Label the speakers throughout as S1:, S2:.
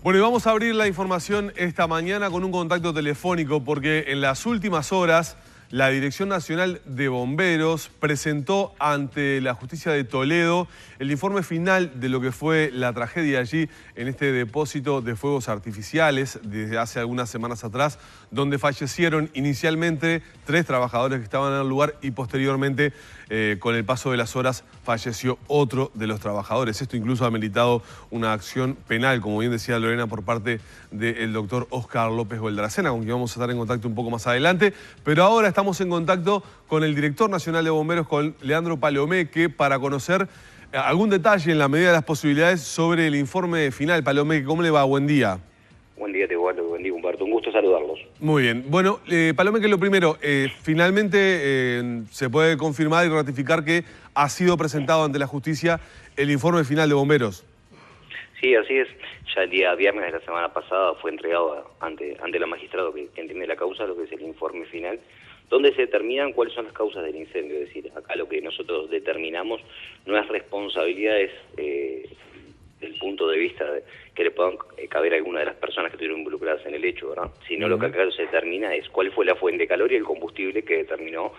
S1: Bueno, y vamos a abrir la información esta mañana con un contacto telefónico porque en las últimas horas la Dirección Nacional de Bomberos presentó ante la Justicia de Toledo el informe final de lo que fue la tragedia allí en este depósito de fuegos artificiales desde hace algunas semanas atrás, donde fallecieron inicialmente 3 trabajadores que estaban en el lugar y posteriormente, con el paso de las horas, falleció otro de los trabajadores. Esto incluso ha militado una acción penal, como bien decía Lorena, por parte del doctor Óscar López Goldracena, con quien vamos a estar en contacto un poco más adelante. Pero ahora estamos en contacto con el director nacional de bomberos, con Leandro Palomeque, para conocer algún detalle en la medida de las posibilidades sobre el informe final. Palomeque, ¿cómo le va? Buen día.
S2: Buen día, Teobaldo. Buen día, Humberto. Un gusto saludarlos.
S1: Muy bien. Bueno, Palomeque, lo primero, finalmente se puede confirmar y ratificar que ha sido presentado ante la justicia el informe final de bomberos.
S2: Sí, así es. Ya el día viernes de la semana pasada fue entregado ante el magistrado que entiende la causa, lo que es el informe final, donde se determinan cuáles son las causas del incendio. Es decir, acá lo que nosotros determinamos no es responsabilidades del punto de vista que le puedan caber a alguna de las personas que estuvieron involucradas en el hecho, ¿verdad? Sino lo que acá se determina es cuál fue la fuente de calor y el combustible que determinó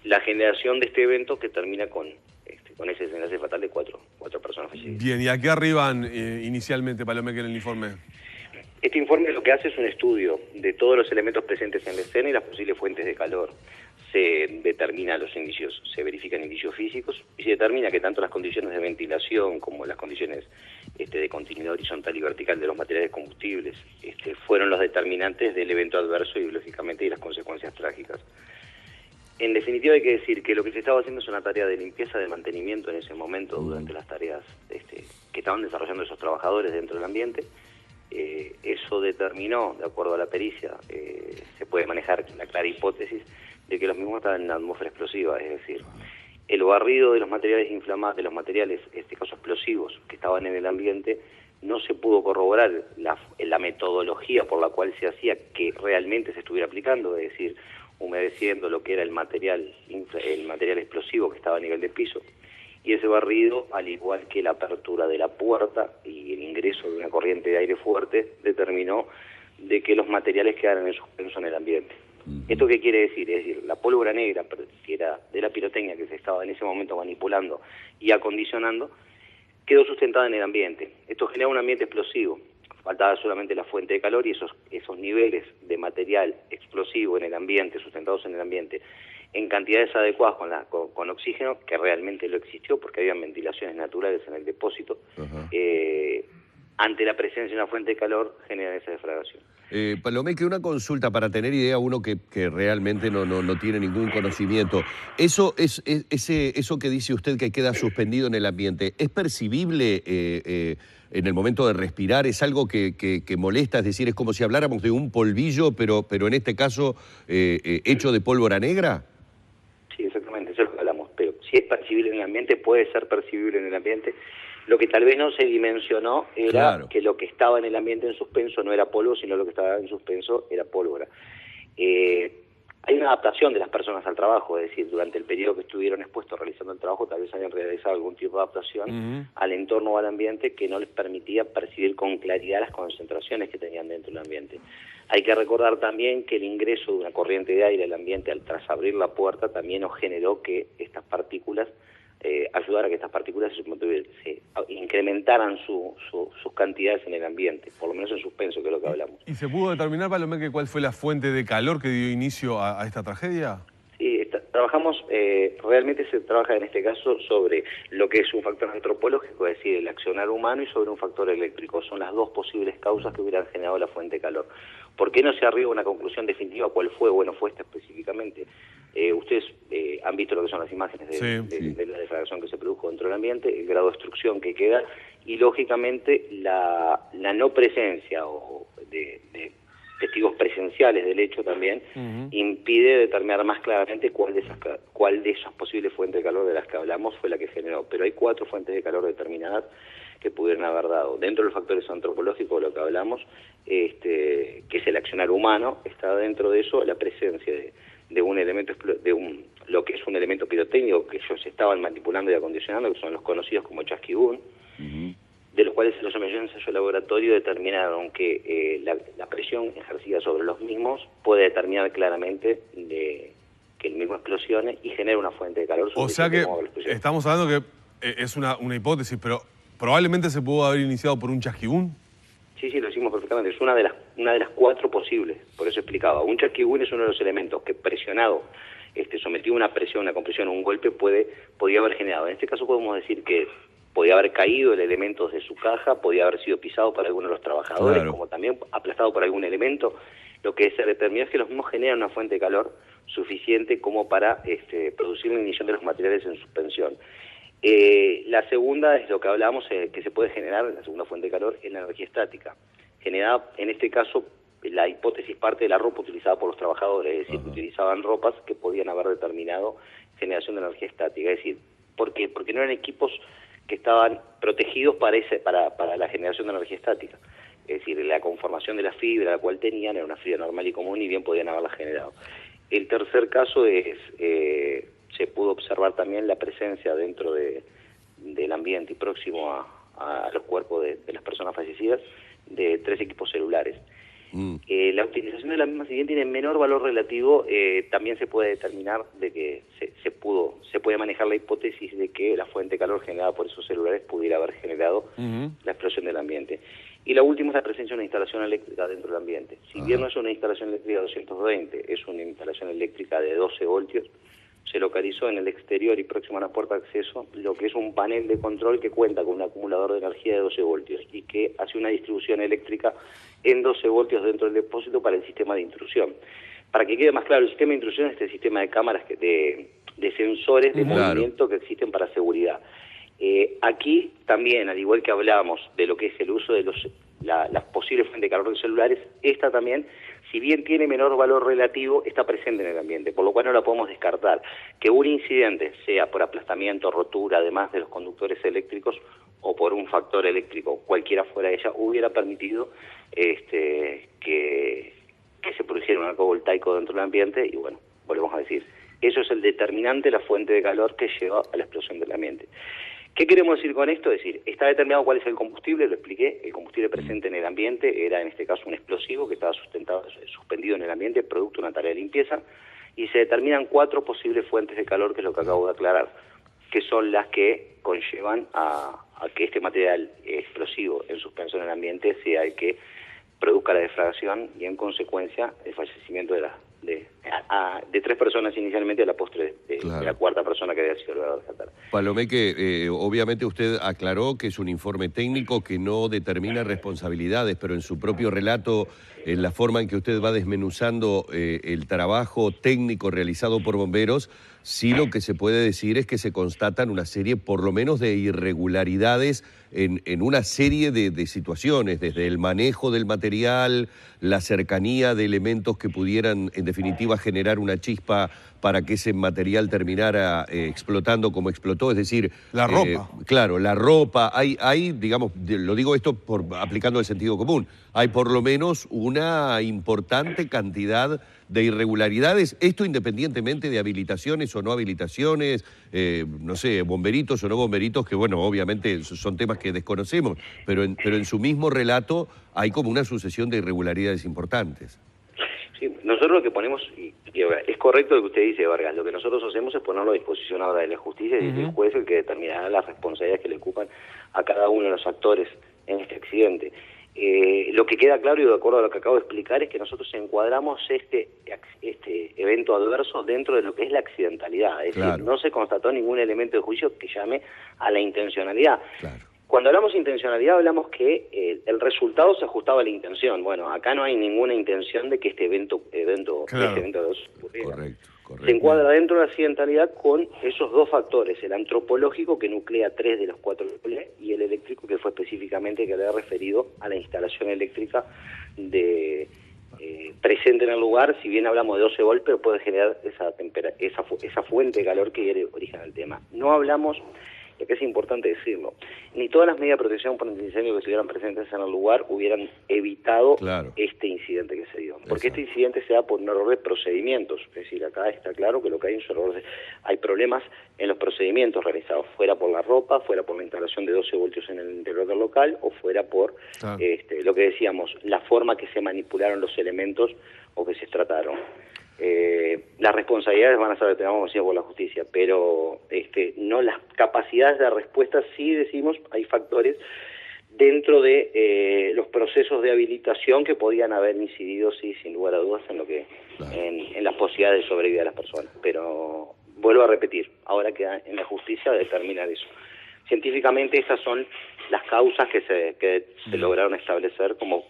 S2: la generación de este evento, que termina con ese desenlace fatal de cuatro personas fallecidas.
S1: Bien, ¿y a qué arriban inicialmente, Palomeque, en el informe?
S2: Este informe lo que hace es un estudio de todos los elementos presentes en la escena y las posibles fuentes de calor. Se determinan los indicios, se verifican indicios físicos y se determina que tanto las condiciones de ventilación como las condiciones de continuidad horizontal y vertical de los materiales combustibles fueron los determinantes del evento adverso y, lógicamente, de las consecuencias trágicas. En definitiva, hay que decir que lo que se estaba haciendo es una tarea de limpieza, de mantenimiento en ese momento durante las tareas que estaban desarrollando esos trabajadores dentro del ambiente. Eso determinó, de acuerdo a la pericia, se puede manejar la clara hipótesis de que los mismos estaban en atmósfera explosiva, es decir, el barrido de los materiales inflamables, de los materiales, caso explosivos, que estaban en el ambiente, no se pudo corroborar la metodología por la cual se hacía que realmente se estuviera aplicando, es decir, humedeciendo lo que era el material explosivo que estaba a nivel de piso, y ese barrido, al igual que la apertura de la puerta y el ingreso de una corriente de aire fuerte, determinó de que los materiales quedaran en suspenso en el ambiente. ¿Esto qué quiere decir? Es decir, la pólvora negra, que era de la pirotecnia que se estaba en ese momento manipulando y acondicionando, quedó sustentada en el ambiente. Esto genera un ambiente explosivo. Faltaba solamente la fuente de calor y esos niveles de material explosivo en el ambiente, sustentados en el ambiente, en cantidades adecuadas con oxígeno, que realmente lo existió porque había ventilaciones naturales en el depósito, ante la presencia de una fuente de calor generan esa deflagración.
S3: Palomeque, una consulta para tener idea, uno que realmente no tiene ningún conocimiento. Eso que dice usted que queda suspendido en el ambiente, ¿es percibible en el momento de respirar? ¿Es algo que molesta? Es decir, es como si habláramos de un polvillo, pero en este caso hecho de pólvora negra.
S2: Sí, exactamente, eso es lo que hablamos. Pero si es percibible en el ambiente, puede ser percibible en el ambiente. Lo que tal vez no se dimensionó era que lo que estaba en el ambiente en suspenso no era polvo, sino lo que estaba en suspenso era pólvora. Hay una adaptación de las personas al trabajo, es decir, durante el periodo que estuvieron expuestos realizando el trabajo, tal vez hayan realizado algún tipo de adaptación al entorno o al ambiente que no les permitía percibir con claridad las concentraciones que tenían dentro del ambiente. Hay que recordar también que el ingreso de una corriente de aire al ambiente tras abrir la puerta también nos generó que estas partículas, ayudar a que estas partículas se incrementaran sus cantidades en el ambiente, por lo menos en suspenso, que es lo que hablamos.
S1: ¿Y se pudo determinar, Palomeque, cuál fue la fuente de calor que dio inicio a esta tragedia?
S2: Sí, trabajamos, realmente se trabaja en este caso sobre lo que es un factor antropológico, es decir, el accionar humano, y sobre un factor eléctrico. Son las dos posibles causas que hubieran generado la fuente de calor. ¿Por qué no se arriba a una conclusión definitiva cuál fue? Bueno, fue esta específicamente. Ustedes han visto lo que son las imágenes de la deflagración que se produjo dentro del ambiente, el grado de destrucción que queda, y lógicamente la no presencia de testigos presenciales del hecho también impide determinar más claramente cuál de esas posibles fuentes de calor de las que hablamos fue la que generó. Pero hay 4 fuentes de calor determinadas que pudieron haber dado. Dentro de los factores antropológicos, lo que hablamos, que es el accionar humano, está dentro de eso la presencia de un elemento, lo que es un elemento pirotécnico que ellos estaban manipulando y acondicionando, que son los conocidos como chasquibún, de los cuales los ensayo laboratorio determinaron que la presión ejercida sobre los mismos puede determinar claramente que el mismo explosione y genera una fuente de calor.
S1: O sea que estamos hablando que es una hipótesis, pero probablemente se pudo haber iniciado por un chasquibún.
S2: Sí, lo hicimos perfectamente. Es una de las 4 posibles, por eso explicaba. Un chasquibún es uno de los elementos que presionado, sometido a una presión, una compresión, un golpe, podía haber generado. En este caso podemos decir que podía haber caído el elemento de su caja, podía haber sido pisado por alguno de los trabajadores, claro, como también aplastado por algún elemento. Lo que se determinó es que los mismos generan una fuente de calor suficiente como para producir la ignición de los materiales en suspensión. La segunda es lo que hablábamos, que se puede generar, la segunda fuente de calor, en la energía estática. Generada, en este caso, la hipótesis parte de la ropa utilizada por los trabajadores, es decir, que utilizaban ropas que podían haber determinado generación de energía estática. Es decir, ¿por qué? Porque no eran equipos que estaban protegidos para la generación de energía estática. Es decir, la conformación de la fibra la cual tenían era una fibra normal y común y bien podían haberla generado. El tercer caso es, se pudo observar también la presencia dentro del ambiente y próximo a los cuerpos de las personas fallecidas de 3 equipos celulares. La utilización de la misma, si bien tiene menor valor relativo, también se puede determinar de que se puede manejar la hipótesis de que la fuente de calor generada por esos celulares pudiera haber generado la explosión del ambiente. Y la última es la presencia de una instalación eléctrica dentro del ambiente. Si bien no es una instalación eléctrica de 220, es una instalación eléctrica de 12 voltios, se localizó en el exterior y próximo a la puerta de acceso lo que es un panel de control que cuenta con un acumulador de energía de 12 voltios y que hace una distribución eléctrica en 12 voltios dentro del depósito para el sistema de intrusión. Para que quede más claro, el sistema de intrusión es este sistema de cámaras, de sensores de movimiento que existen para seguridad. Aquí también, al igual que hablábamos de lo que es el uso de las posibles fuentes de calor de celulares, esta también, si bien tiene menor valor relativo, está presente en el ambiente, por lo cual no la podemos descartar. Que un incidente, sea por aplastamiento, rotura, además de los conductores eléctricos, o por un factor eléctrico, cualquiera fuera ella, hubiera permitido que se produciera un arco voltaico dentro del ambiente, y bueno, volvemos a decir, eso es el determinante, la fuente de calor que lleva a la explosión del ambiente. ¿Qué queremos decir con esto? Es decir, está determinado cuál es el combustible, lo expliqué, el combustible presente en el ambiente era en este caso un explosivo que estaba suspendido en el ambiente, producto de una tarea de limpieza, y se determinan 4 posibles fuentes de calor, que es lo que acabo de aclarar, que son las que conllevan a que este material explosivo en suspensión en el ambiente sea el que produzca la deflagración y en consecuencia el fallecimiento de 3 personas inicialmente, a la postre de la 4ª persona que había sido logrado rescatar.
S3: Palomeque, obviamente usted aclaró que es un informe técnico que no determina responsabilidades, pero en su propio relato, en la forma en que usted va desmenuzando el trabajo técnico realizado por bomberos, sí lo que se puede decir es que se constatan una serie, por lo menos, de irregularidades en una serie de situaciones, desde el manejo del material, la cercanía de elementos que pudieran, en definitiva, generar una chispa para que ese material terminara explotando como explotó, es decir...
S1: La ropa.
S3: Claro, la ropa. Hay, digamos, lo digo esto aplicando el sentido común, hay por lo menos una importante cantidad de irregularidades, esto independientemente de habilitaciones o no habilitaciones, no sé, bomberitos o no bomberitos, que bueno, obviamente son temas que desconocemos, pero en su mismo relato hay como una sucesión de irregularidades importantes.
S2: Sí, nosotros lo que ponemos, y es correcto lo que usted dice, Vargas, lo que nosotros hacemos es ponerlo a disposición ahora de la justicia y el juez el que determinará las responsabilidades que le ocupan a cada uno de los actores en este accidente. Lo que queda claro y de acuerdo a lo que acabo de explicar es que nosotros encuadramos este evento adverso dentro de lo que es la accidentalidad, es decir, no se constató ningún elemento de juicio que llame a la intencionalidad. Cuando hablamos de intencionalidad hablamos que el resultado se ajustaba a la intención. Bueno, acá no hay ninguna intención de que este evento ocurriera.
S3: Correcto.
S2: Se encuadra dentro de la accidentalidad con esos 2 factores, el antropológico que nuclea 3 de los 4 y el eléctrico que fue específicamente que había referido a la instalación eléctrica presente en el lugar. Si bien hablamos de 12 volts, pero puede generar esa fuente de calor que origina el tema. No hablamos, lo que es importante decirlo, ni todas las medidas de protección por incendio que estuvieran presentes en el lugar hubieran evitado este incidente que se dio. porque este incidente se da por un error de procedimientos, es decir, acá está claro que lo que hay es un error hay problemas en los procedimientos realizados, fuera por la ropa, fuera por la instalación de 12 voltios en el interior del local, o fuera por lo que decíamos, la forma que se manipularon los elementos o que se trataron. Las responsabilidades van a ser determinadas por la justicia, pero no las capacidades de respuesta. Sí decimos, hay factores dentro de los procesos de habilitación que podían haber incidido, sí, sin lugar a dudas, en lo que en las posibilidades de sobrevivir a las personas. Pero vuelvo a repetir, ahora queda en la justicia determinar eso. Científicamente estas son las causas que se lograron establecer como,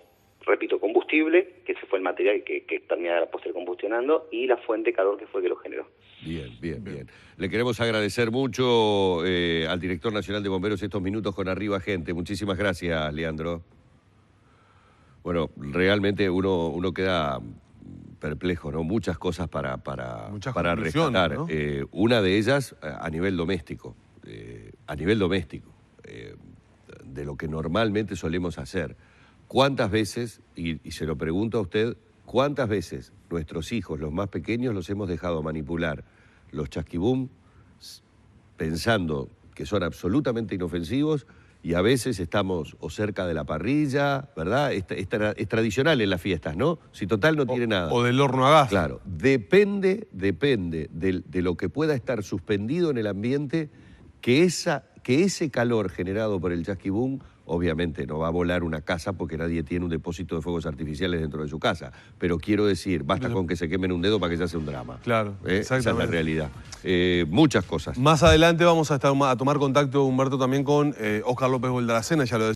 S2: repito, combustible, que ese fue el material que termina la postre combustionando, y la fuente de calor que fue que lo generó.
S3: Bien. Le queremos agradecer mucho al director nacional de bomberos estos minutos con Arriba Gente. Muchísimas gracias, Leandro. Bueno, realmente uno queda perplejo, ¿no? Muchas cosas para rescatar, ¿no? Una de ellas a nivel doméstico. De lo que normalmente solemos hacer. ¿Cuántas veces, y se lo pregunto a usted, cuántas veces nuestros hijos, los más pequeños, los hemos dejado manipular los chasquibum pensando que son absolutamente inofensivos, y a veces estamos o cerca de la parrilla, ¿verdad? Es tradicional en las fiestas, ¿no? Si total no tiene nada.
S1: O del horno a gas.
S3: Claro, depende de lo que pueda estar suspendido en el ambiente, que ese calor generado por el chasquibum obviamente no va a volar una casa porque nadie tiene un depósito de fuegos artificiales dentro de su casa. Pero quiero decir, basta con que se quemen un dedo para que se hace un drama.
S1: Claro,
S3: esa es la realidad. Muchas cosas.
S1: Más adelante vamos a tomar contacto, Humberto, también con Óscar López Baldaracena, ya lo